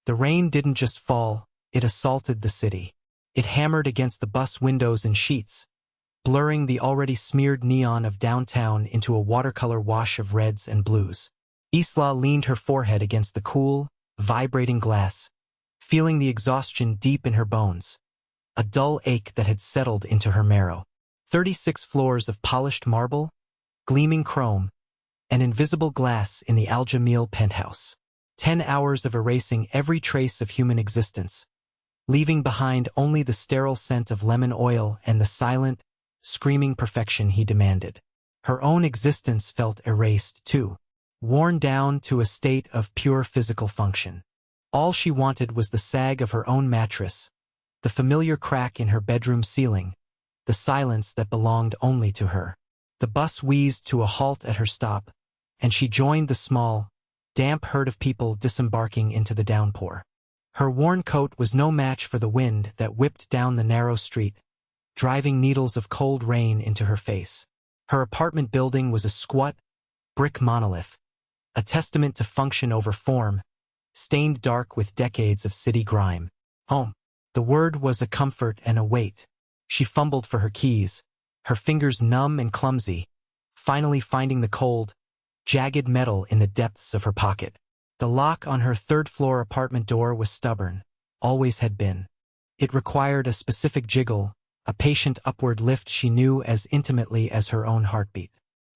The rain didn't just fall, it assaulted the city. It hammered against the bus windows and sheets, blurring the already smeared neon of downtown into a watercolor wash of reds and blues. Isla leaned her forehead against the cool, vibrating glass, feeling the exhaustion deep in her bones, a dull ache that had settled into her marrow. 36 floors of polished marble, gleaming chrome, and invisible glass in the Al Jamil penthouse. 10 hours of erasing every trace of human existence, leaving behind only the sterile scent of lemon oil and the silent, screaming perfection he demanded. Her own existence felt erased, too, worn down to a state of pure physical function. All she wanted was the sag of her own mattress, the familiar crack in her bedroom ceiling, the silence that belonged only to her. The bus wheezed to a halt at her stop, and she joined the small, damp herd of people disembarking into the downpour. Her worn coat was no match for the wind that whipped down the narrow street, driving needles of cold rain into her face. Her apartment building was a squat, brick monolith, a testament to function over form, stained dark with decades of city grime. Home. The word was a comfort and a weight. She fumbled for her keys, her fingers numb and clumsy, finally finding the cold, jagged metal in the depths of her pocket. The lock on her third-floor apartment door was stubborn, always had been. It required a specific jiggle, a patient upward lift she knew as intimately as her own heartbeat.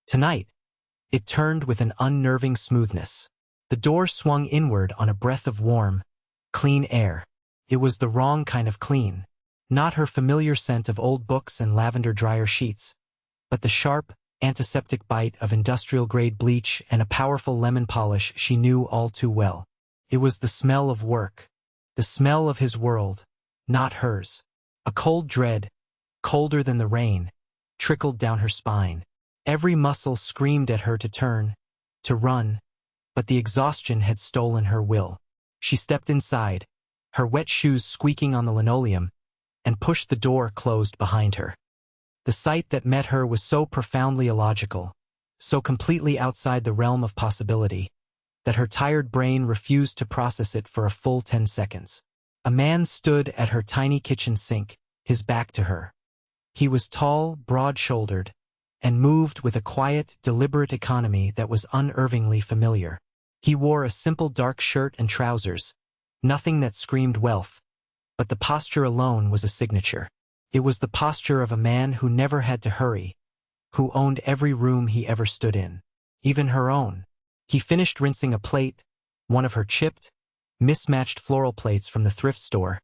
Tonight, it turned with an unnerving smoothness. The door swung inward on a breath of warm, clean air. It was the wrong kind of clean. Not her familiar scent of old books and lavender dryer sheets, but the sharp, antiseptic bite of industrial-grade bleach and a powerful lemon polish she knew all too well. It was the smell of work, the smell of his world, not hers. A cold dread, colder than the rain, trickled down her spine. Every muscle screamed at her to turn, to run, but the exhaustion had stolen her will. She stepped inside, her wet shoes squeaking on the linoleum, and pushed the door closed behind her. The sight that met her was so profoundly illogical, so completely outside the realm of possibility, that her tired brain refused to process it for a full 10 seconds. A man stood at her tiny kitchen sink, his back to her. He was tall, broad-shouldered, and moved with a quiet, deliberate economy that was unnervingly familiar. He wore a simple dark shirt and trousers, nothing that screamed wealth, but the posture alone was a signature. It was the posture of a man who never had to hurry, who owned every room he ever stood in, even her own. He finished rinsing a plate, one of her chipped, mismatched floral plates from the thrift store,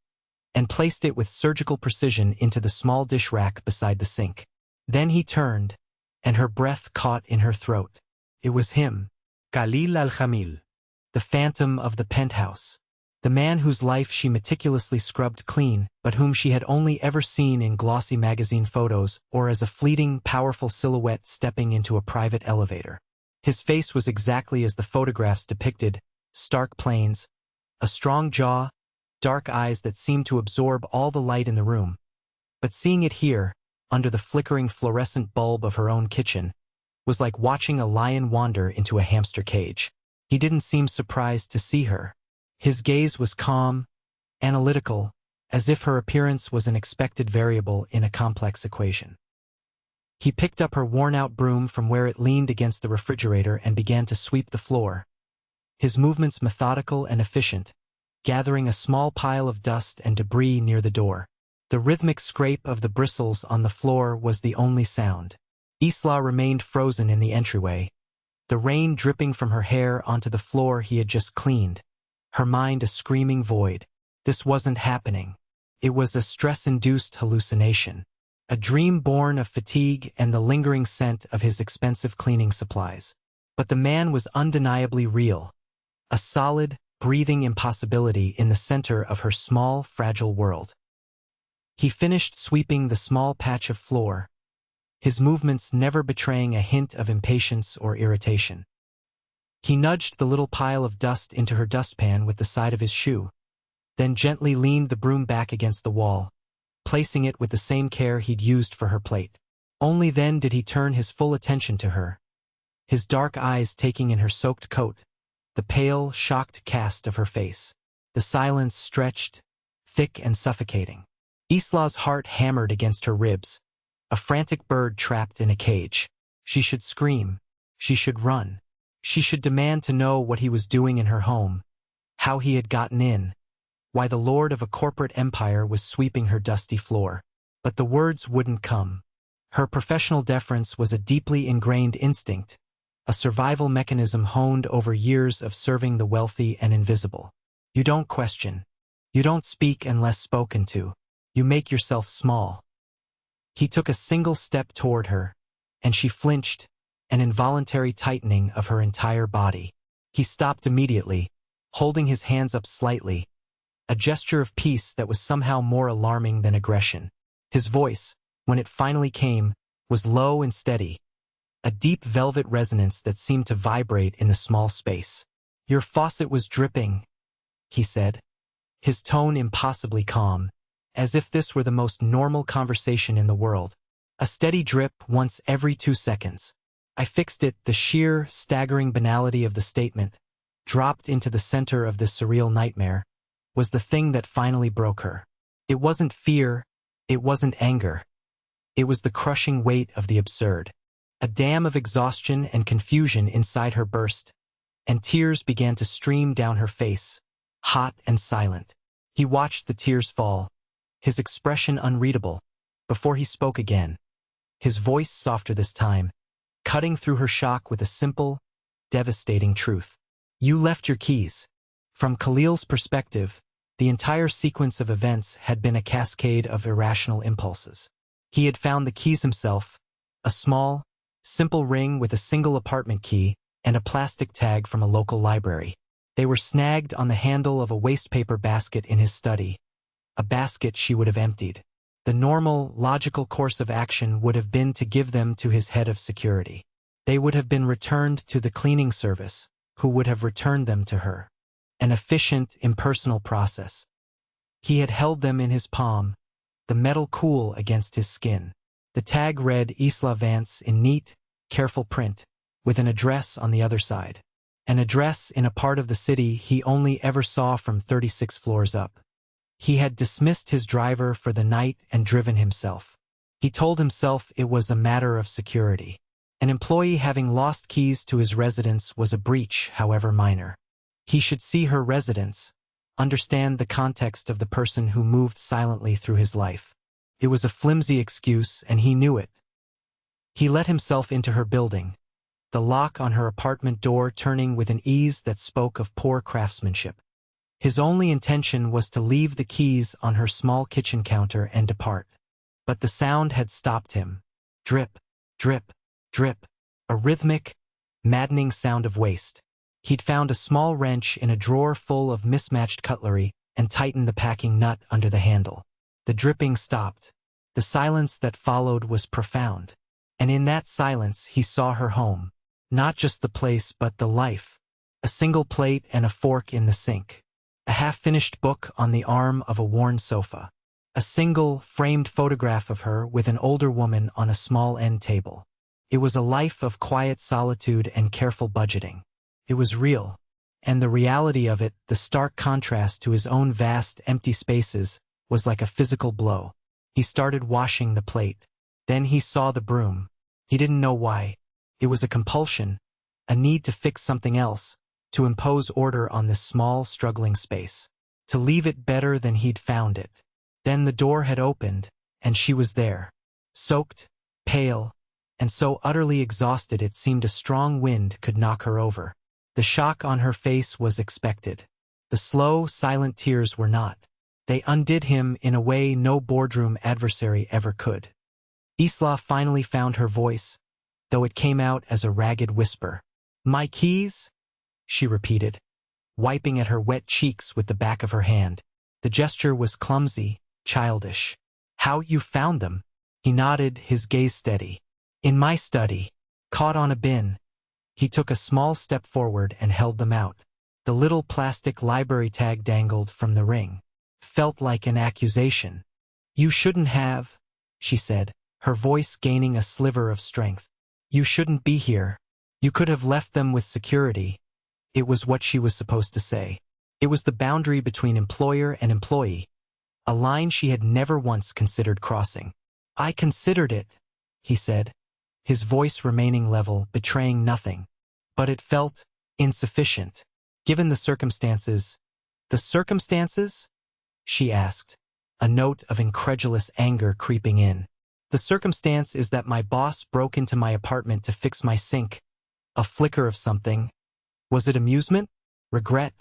and placed it with surgical precision into the small dish rack beside the sink. Then he turned, and her breath caught in her throat. It was him, Khalil al-Jamil, the phantom of the penthouse. The man whose life she meticulously scrubbed clean, but whom she had only ever seen in glossy magazine photos or as a fleeting, powerful silhouette stepping into a private elevator. His face was exactly as the photographs depicted, stark planes, a strong jaw, dark eyes that seemed to absorb all the light in the room. But seeing it here, under the flickering fluorescent bulb of her own kitchen, was like watching a lion wander into a hamster cage. He didn't seem surprised to see her. His gaze was calm, analytical, as if her appearance was an expected variable in a complex equation. He picked up her worn-out broom from where it leaned against the refrigerator and began to sweep the floor, his movements methodical and efficient, gathering a small pile of dust and debris near the door. The rhythmic scrape of the bristles on the floor was the only sound. Isla remained frozen in the entryway, the rain dripping from her hair onto the floor he had just cleaned, her mind a screaming void. This wasn't happening. It was a stress-induced hallucination, a dream born of fatigue and the lingering scent of his expensive cleaning supplies. But the man was undeniably real, a solid, breathing impossibility in the center of her small, fragile world. He finished sweeping the small patch of floor, his movements never betraying a hint of impatience or irritation. He nudged the little pile of dust into her dustpan with the side of his shoe, then gently leaned the broom back against the wall, placing it with the same care he'd used for her plate. Only then did he turn his full attention to her, his dark eyes taking in her soaked coat, the pale, shocked cast of her face. The silence stretched, thick and suffocating. Isla's heart hammered against her ribs, a frantic bird trapped in a cage. She should scream. She should run. She should demand to know what he was doing in her home, how he had gotten in, why the lord of a corporate empire was sweeping her dusty floor. But the words wouldn't come. Her professional deference was a deeply ingrained instinct, a survival mechanism honed over years of serving the wealthy and invisible. You don't question. You don't speak unless spoken to. You make yourself small. He took a single step toward her, and she flinched, an involuntary tightening of her entire body. He stopped immediately, holding his hands up slightly, a gesture of peace that was somehow more alarming than aggression. His voice, when it finally came, was low and steady, a deep velvet resonance that seemed to vibrate in the small space. "Your faucet was dripping," he said, his tone impossibly calm, as if this were the most normal conversation in the world. A steady drip once every 2 seconds. I fixed it. The sheer, staggering banality of the statement, dropped into the center of this surreal nightmare, was the thing that finally broke her. It wasn't fear, it wasn't anger. It was the crushing weight of the absurd. A dam of exhaustion and confusion inside her burst, and tears began to stream down her face, hot and silent. He watched the tears fall, his expression unreadable, before he spoke again, his voice softer this time, cutting through her shock with a simple, devastating truth. "You left your keys." From Khalil's perspective, the entire sequence of events had been a cascade of irrational impulses. He had found the keys himself, a small, simple ring with a single apartment key and a plastic tag from a local library. They were snagged on the handle of a wastepaper basket in his study, a basket she would have emptied. The normal, logical course of action would have been to give them to his head of security. They would have been returned to the cleaning service, who would have returned them to her. An efficient, impersonal process. He had held them in his palm, the metal cool against his skin. The tag read Isla Vance in neat, careful print, with an address on the other side. An address in a part of the city he only ever saw from 36 floors up. He had dismissed his driver for the night and driven himself. He told himself it was a matter of security. An employee having lost keys to his residence was a breach, however minor. He should see her residence, understand the context of the person who moved silently through his life. It was a flimsy excuse, and he knew it. He let himself into her building, the lock on her apartment door turning with an ease that spoke of poor craftsmanship. His only intention was to leave the keys on her small kitchen counter and depart. But the sound had stopped him. Drip, drip, drip, a rhythmic, maddening sound of waste. He'd found a small wrench in a drawer full of mismatched cutlery and tightened the packing nut under the handle. The dripping stopped. The silence that followed was profound. And in that silence he saw her home. Not just the place but the life. A single plate and a fork in the sink. A half-finished book on the arm of a worn sofa. A single, framed photograph of her with an older woman on a small end table. It was a life of quiet solitude and careful budgeting. It was real. And the reality of it, the stark contrast to his own vast, empty spaces, was like a physical blow. He started washing the plate. Then he saw the broom. He didn't know why. It was a compulsion, a need to fix something else, to impose order on this small, struggling space, to leave it better than he'd found it. Then the door had opened, and she was there, soaked, pale, and so utterly exhausted it seemed a strong wind could knock her over. The shock on her face was expected. The slow, silent tears were not. They undid him in a way no boardroom adversary ever could. Isla finally found her voice, though it came out as a ragged whisper. "My keys?" she repeated, wiping at her wet cheeks with the back of her hand. The gesture was clumsy, childish. "How you found them?" He nodded, his gaze steady. "In my study, caught on a bin." He took a small step forward and held them out. The little plastic library tag dangled from the ring. Felt like an accusation. "You shouldn't have," she said, her voice gaining a sliver of strength. "You shouldn't be here. You could have left them with security." It was what she was supposed to say. It was the boundary between employer and employee, a line she had never once considered crossing. "I considered it," he said, his voice remaining level, betraying nothing. But it felt insufficient. "Given the circumstances—" "The circumstances?" she asked, a note of incredulous anger creeping in. "The circumstance is that my boss broke into my apartment to fix my sink." A flicker of something. Was it amusement? Regret?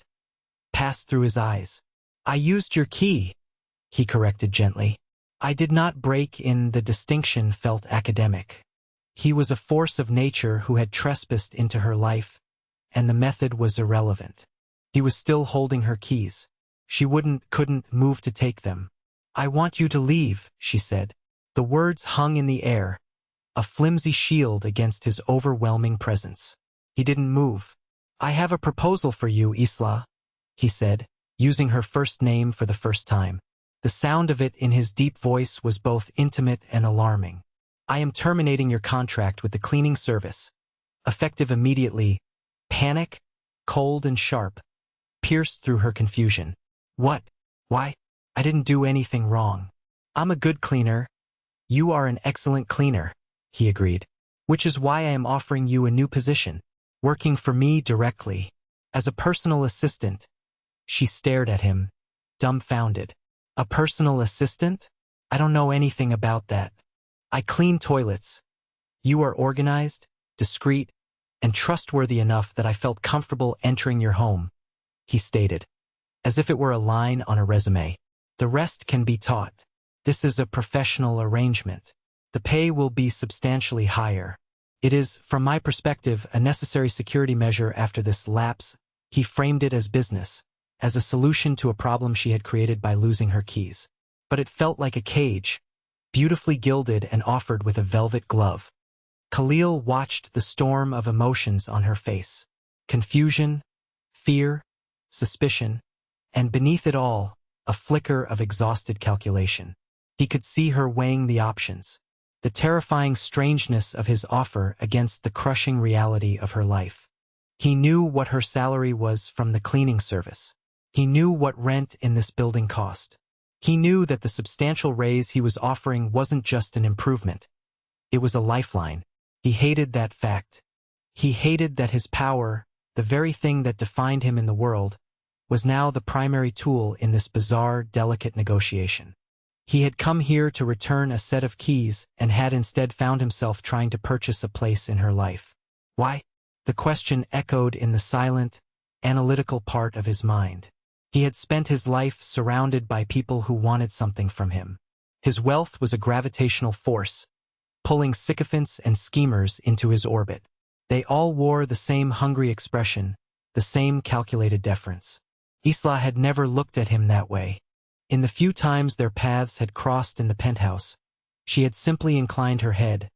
Passed through his eyes. "I used your key," he corrected gently. "I did not break in." The distinction felt academic. He was a force of nature who had trespassed into her life, and the method was irrelevant. He was still holding her keys. She couldn't move to take them. "I want you to leave," she said. The words hung in the air, a flimsy shield against his overwhelming presence. He didn't move. "I have a proposal for you, Isla," he said, using her first name for the first time. The sound of it in his deep voice was both intimate and alarming. "I am terminating your contract with the cleaning service, effective immediately." Panic, cold and sharp, pierced through her confusion. "What? Why? I didn't do anything wrong. I'm a good cleaner." "You are an excellent cleaner," he agreed. "Which is why I am offering you a new position, working for me directly, as a personal assistant." She stared at him, dumbfounded. "A personal assistant? I don't know anything about that. I clean toilets." "You are organized, discreet, and trustworthy enough that I felt comfortable entering your home," he stated, as if it were a line on a resume. "The rest can be taught. This is a professional arrangement. The pay will be substantially higher. It is, from my perspective, a necessary security measure after this lapse." He framed it as business, as a solution to a problem she had created by losing her keys. But it felt like a cage, beautifully gilded and offered with a velvet glove. Khalil watched the storm of emotions on her face. Confusion, fear, suspicion, and beneath it all, a flicker of exhausted calculation. He could see her weighing the options, the terrifying strangeness of his offer against the crushing reality of her life. He knew what her salary was from the cleaning service. He knew what rent in this building cost. He knew that the substantial raise he was offering wasn't just an improvement. It was a lifeline. He hated that fact. He hated that his power, the very thing that defined him in the world, was now the primary tool in this bizarre, delicate negotiation. He had come here to return a set of keys and had instead found himself trying to purchase a place in her life. Why? The question echoed in the silent, analytical part of his mind. He had spent his life surrounded by people who wanted something from him. His wealth was a gravitational force, pulling sycophants and schemers into his orbit. They all wore the same hungry expression, the same calculated deference. Isla had never looked at him that way. In the few times their paths had crossed in the penthouse, she had simply inclined her head,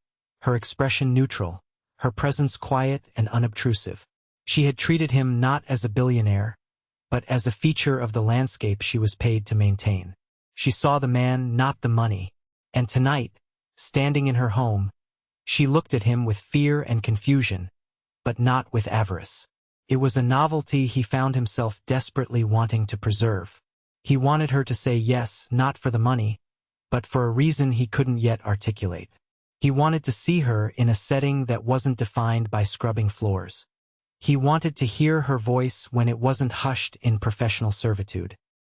her expression neutral, her presence quiet and unobtrusive. She had treated him not as a billionaire, but as a feature of the landscape she was paid to maintain. She saw the man, not the money. And tonight, standing in her home, she looked at him with fear and confusion, but not with avarice. It was a novelty he found himself desperately wanting to preserve. He wanted her to say yes, not for the money, but for a reason he couldn't yet articulate. He wanted to see her in a setting that wasn't defined by scrubbing floors. He wanted to hear her voice when it wasn't hushed in professional servitude.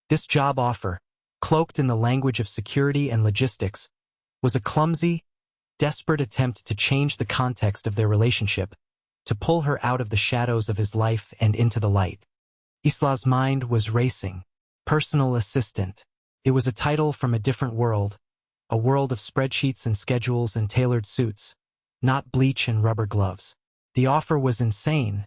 This job offer, cloaked in the language of security and logistics, was a clumsy, desperate attempt to change the context of their relationship, to pull her out of the shadows of his life and into the light. Isla's mind was racing. Personal assistant. It was a title from a different world, a world of spreadsheets and schedules and tailored suits, not bleach and rubber gloves. The offer was insane,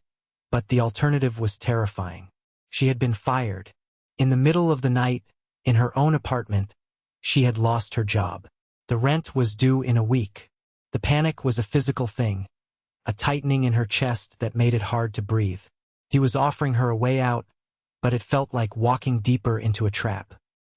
but the alternative was terrifying. She had been fired. In the middle of the night, in her own apartment, she had lost her job. The rent was due in a week. The panic was a physical thing, a tightening in her chest that made it hard to breathe. He was offering her a way out, but it felt like walking deeper into a trap.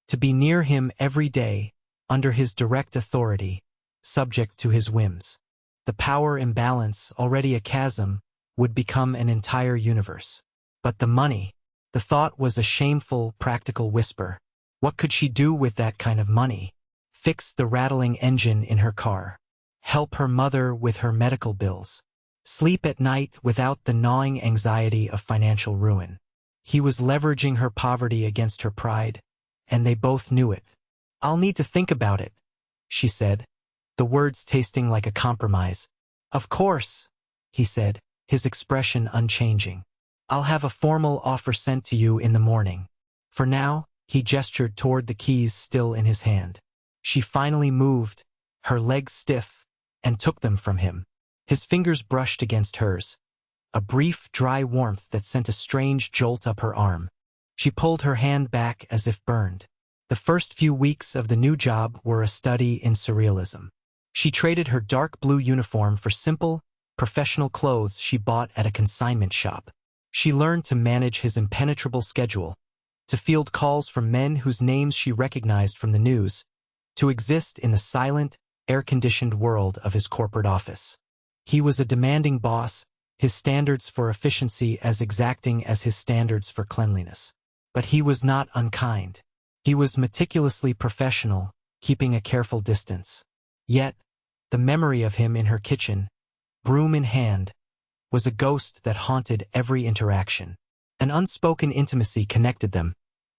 To be near him every day, under his direct authority, subject to his whims. The power imbalance, already a chasm, would become an entire universe. But the money, The thought was a shameful, practical whisper. What could she do with that kind of money? Fix the rattling engine in her car. Help her mother with her medical bills. Sleep at night without the gnawing anxiety of financial ruin. He was leveraging her poverty against her pride, and they both knew it. "I'll need to think about it," she said, the words tasting like a compromise. "Of course," he said, his expression unchanging. "I'll have a formal offer sent to you in the morning. For now," he gestured toward the keys still in his hand. She finally moved, her legs stiff, and took them from him. His fingers brushed against hers, a brief, dry warmth that sent a strange jolt up her arm. She pulled her hand back as if burned. The first few weeks of the new job were a study in surrealism. She traded her dark blue uniform for simple, professional clothes she bought at a consignment shop. She learned to manage his impenetrable schedule, to field calls from men whose names she recognized from the news, to exist in the silent, air-conditioned world of his corporate office. He was a demanding boss, his standards for efficiency as exacting as his standards for cleanliness. But he was not unkind. He was meticulously professional, keeping a careful distance. Yet, the memory of him in her kitchen, broom in hand, was a ghost that haunted every interaction. An unspoken intimacy connected them,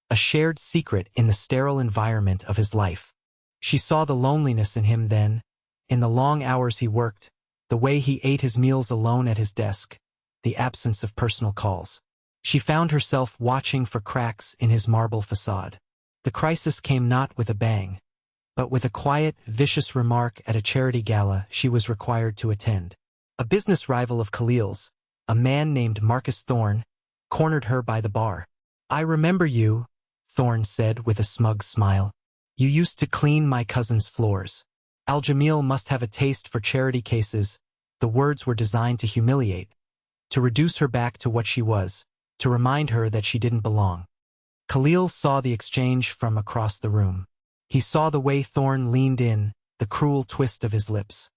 a shared secret in the sterile environment of his life. She saw the loneliness in him then, in the long hours he worked, the way he ate his meals alone at his desk, the absence of personal calls. She found herself watching for cracks in his marble facade. The crisis came not with a bang, but with a quiet, vicious remark at a charity gala she was required to attend. A business rival of Khalil's, a man named Marcus Thorne, cornered her by the bar. "I remember you," Thorne said with a smug smile. "You used to clean my cousin's floors." Al-Jamil must have a taste for charity cases. The words were designed to humiliate, to reduce her back to what she was, to remind her that she didn't belong. Khalil saw the exchange from across the room. He saw the way Thorne leaned in, the cruel twist of his lips.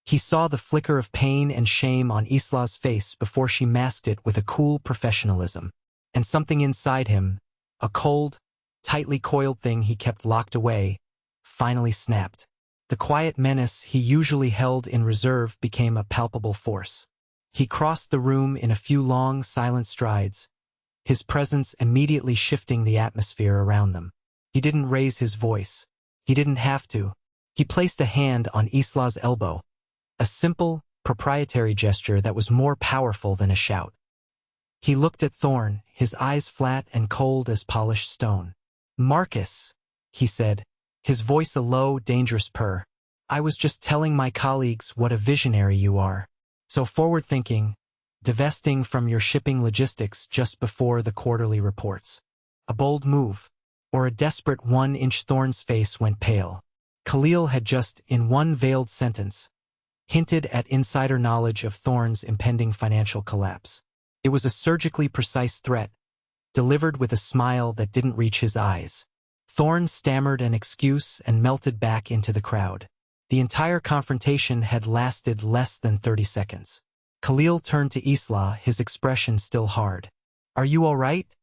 He saw the flicker of pain and shame on Isla's face before she masked it with a cool professionalism. And something inside him, a cold, tightly coiled thing he kept locked away, finally snapped. The quiet menace he usually held in reserve became a palpable force. He crossed the room in a few long, silent strides, his presence immediately shifting the atmosphere around them. He didn't raise his voice. He didn't have to. He placed a hand on Isla's elbow, a simple, proprietary gesture that was more powerful than a shout. He looked at Thorne, his eyes flat and cold as polished stone. "Marcus," he said, his voice a low, dangerous purr. "I was just telling my colleagues what a visionary you are. So forward-thinking, divesting from your shipping logistics just before the quarterly reports. A bold move, or a desperate one-inch?" Thorne's face went pale. Khalil had just, in one veiled sentence, hinted at insider knowledge of Thorne's impending financial collapse. It was a surgically precise threat, delivered with a smile that didn't reach his eyes. Thorne stammered an excuse and melted back into the crowd. The entire confrontation had lasted less than 30 seconds. Khalil turned to Isla, his expression still hard. "Are you all right?"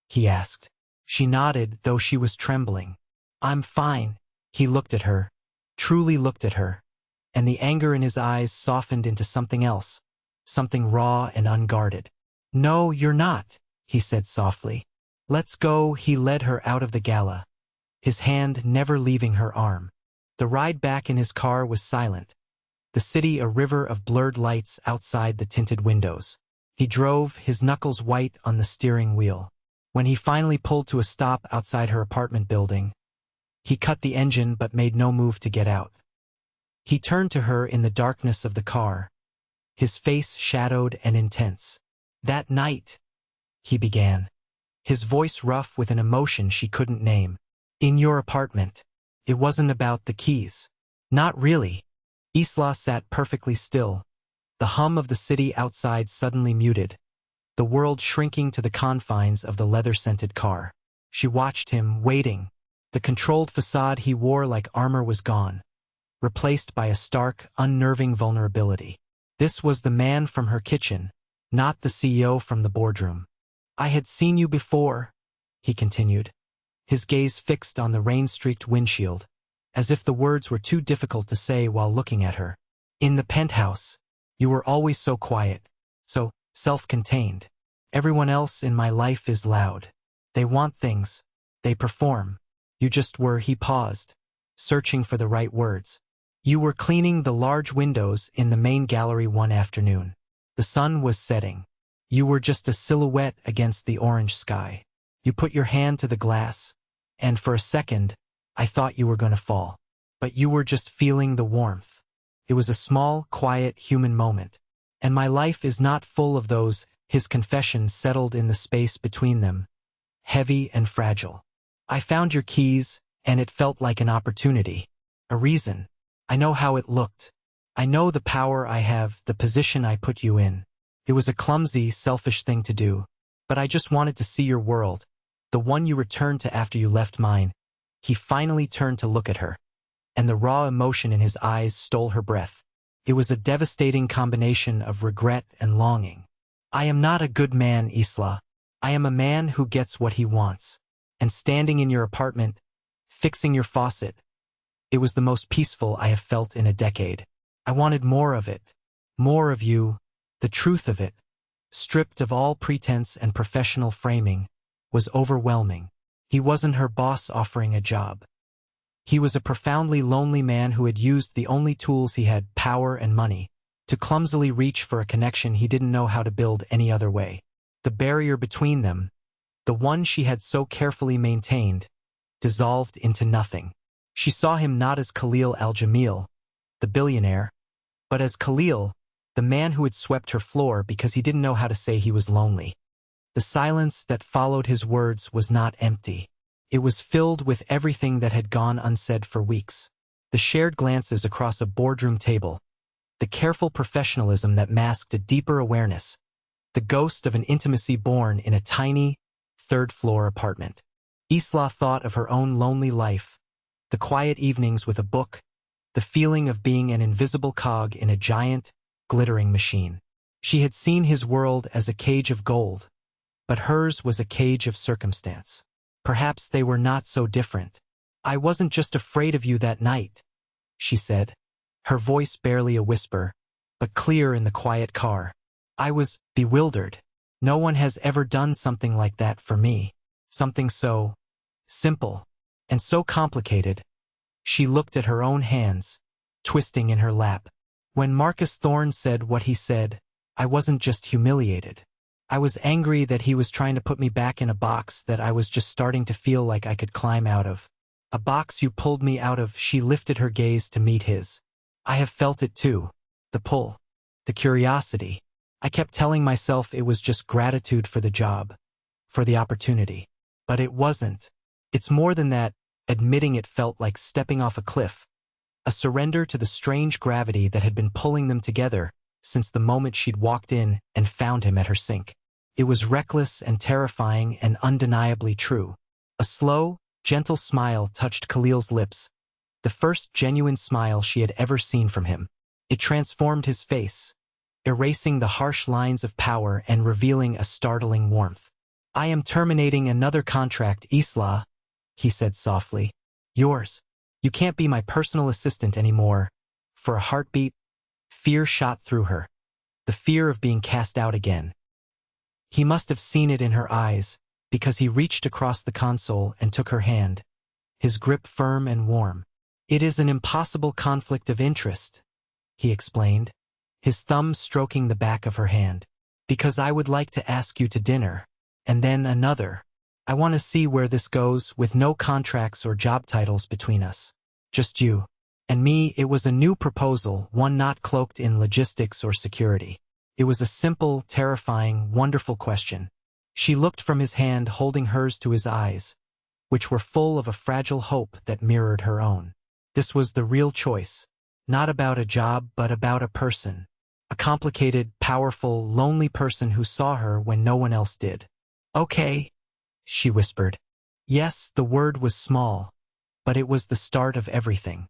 he asked. She nodded, though she was trembling. "I'm fine." He looked at her, truly looked at her, and the anger in his eyes softened into something else, something raw and unguarded. "No, you're not," he said softly. "Let's go." He led her out of the gala, his hand never leaving her arm. The ride back in his car was silent, the city a river of blurred lights outside the tinted windows. He drove, his knuckles white on the steering wheel. When he finally pulled to a stop outside her apartment building, he cut the engine but made no move to get out. He turned to her in the darkness of the car, his face shadowed and intense. "That night," he began, his voice rough with an emotion she couldn't name. "In your apartment. It wasn't about the keys." "Not really." Isla sat perfectly still, the hum of the city outside suddenly muted, the world shrinking to the confines of the leather-scented car. She watched him, waiting. The controlled facade he wore like armor was gone, replaced by a stark, unnerving vulnerability. This was the man from her kitchen, not the CEO from the boardroom. I had seen you before, he continued, his gaze fixed on the rain-streaked windshield, as if the words were too difficult to say while looking at her. In the penthouse, you were always so quiet, so self-contained. Everyone else in my life is loud. They want things. They perform. You just were. He paused, searching for the right words. You were cleaning the large windows in the main gallery one afternoon. The sun was setting. You were just a silhouette against the orange sky. You put your hand to the glass, and for a second, I thought you were going to fall. But you were just feeling the warmth. It was a small, quiet, human moment. And my life is not full of those. His confession settled in the space between them, heavy and fragile. I found your keys, and it felt like an opportunity. A reason. I know how it looked. I know the power I have, the position I put you in. It was a clumsy, selfish thing to do, but I just wanted to see your world, the one you returned to after you left mine. He finally turned to look at her, and the raw emotion in his eyes stole her breath. It was a devastating combination of regret and longing. I am not a good man, Isla. I am a man who gets what he wants. And standing in your apartment, fixing your faucet, it was the most peaceful I have felt in a decade. I wanted more of it, more of you, the truth of it, stripped of all pretense and professional framing, was overwhelming. He wasn't her boss offering a job. He was a profoundly lonely man who had used the only tools he had, power and money, to clumsily reach for a connection he didn't know how to build any other way. The barrier between them, the one she had so carefully maintained, dissolved into nothing. She saw him not as Khalil al-Jamil, the billionaire, but as Khalil, the man who had swept her floor because he didn't know how to say he was lonely. The silence that followed his words was not empty. It was filled with everything that had gone unsaid for weeks. The shared glances across a boardroom table, the careful professionalism that masked a deeper awareness, the ghost of an intimacy born in a tiny, third-floor apartment. Isla thought of her own lonely life, the quiet evenings with a book, the feeling of being an invisible cog in a giant, glittering machine. She had seen his world as a cage of gold, but hers was a cage of circumstance. Perhaps they were not so different. I wasn't just afraid of you that night, she said, her voice barely a whisper, but clear in the quiet car. I was bewildered. No one has ever done something like that for me. Something so simple and so complicated. She looked at her own hands, twisting in her lap. When Marcus Thorne said what he said, I wasn't just humiliated. I was angry that he was trying to put me back in a box that I was just starting to feel like I could climb out of. A box you pulled me out of. She lifted her gaze to meet his. I have felt it too. The pull. The curiosity. I kept telling myself it was just gratitude for the job, for the opportunity. But it wasn't. It's more than that. Admitting it felt like stepping off a cliff. A surrender to the strange gravity that had been pulling them together since the moment she'd walked in and found him at her sink. It was reckless and terrifying and undeniably true. A slow, gentle smile touched Khalil's lips, the first genuine smile she had ever seen from him. It transformed his face, erasing the harsh lines of power and revealing a startling warmth. I am terminating another contract, Isla, he said softly. Yours. You can't be my personal assistant anymore. For a heartbeat, fear shot through her. The fear of being cast out again. He must have seen it in her eyes, because he reached across the console and took her hand, his grip firm and warm. It is an impossible conflict of interest, he explained, his thumb stroking the back of her hand. Because I would like to ask you to dinner, and then another. I want to see where this goes with no contracts or job titles between us. Just you and me. It was a new proposal, one not cloaked in logistics or security. It was a simple, terrifying, wonderful question. She looked from his hand holding hers to his eyes, which were full of a fragile hope that mirrored her own. This was the real choice, not about a job but about a person. A complicated, powerful, lonely person who saw her when no one else did. Okay, she whispered. Yes, the word was small, but it was the start of everything.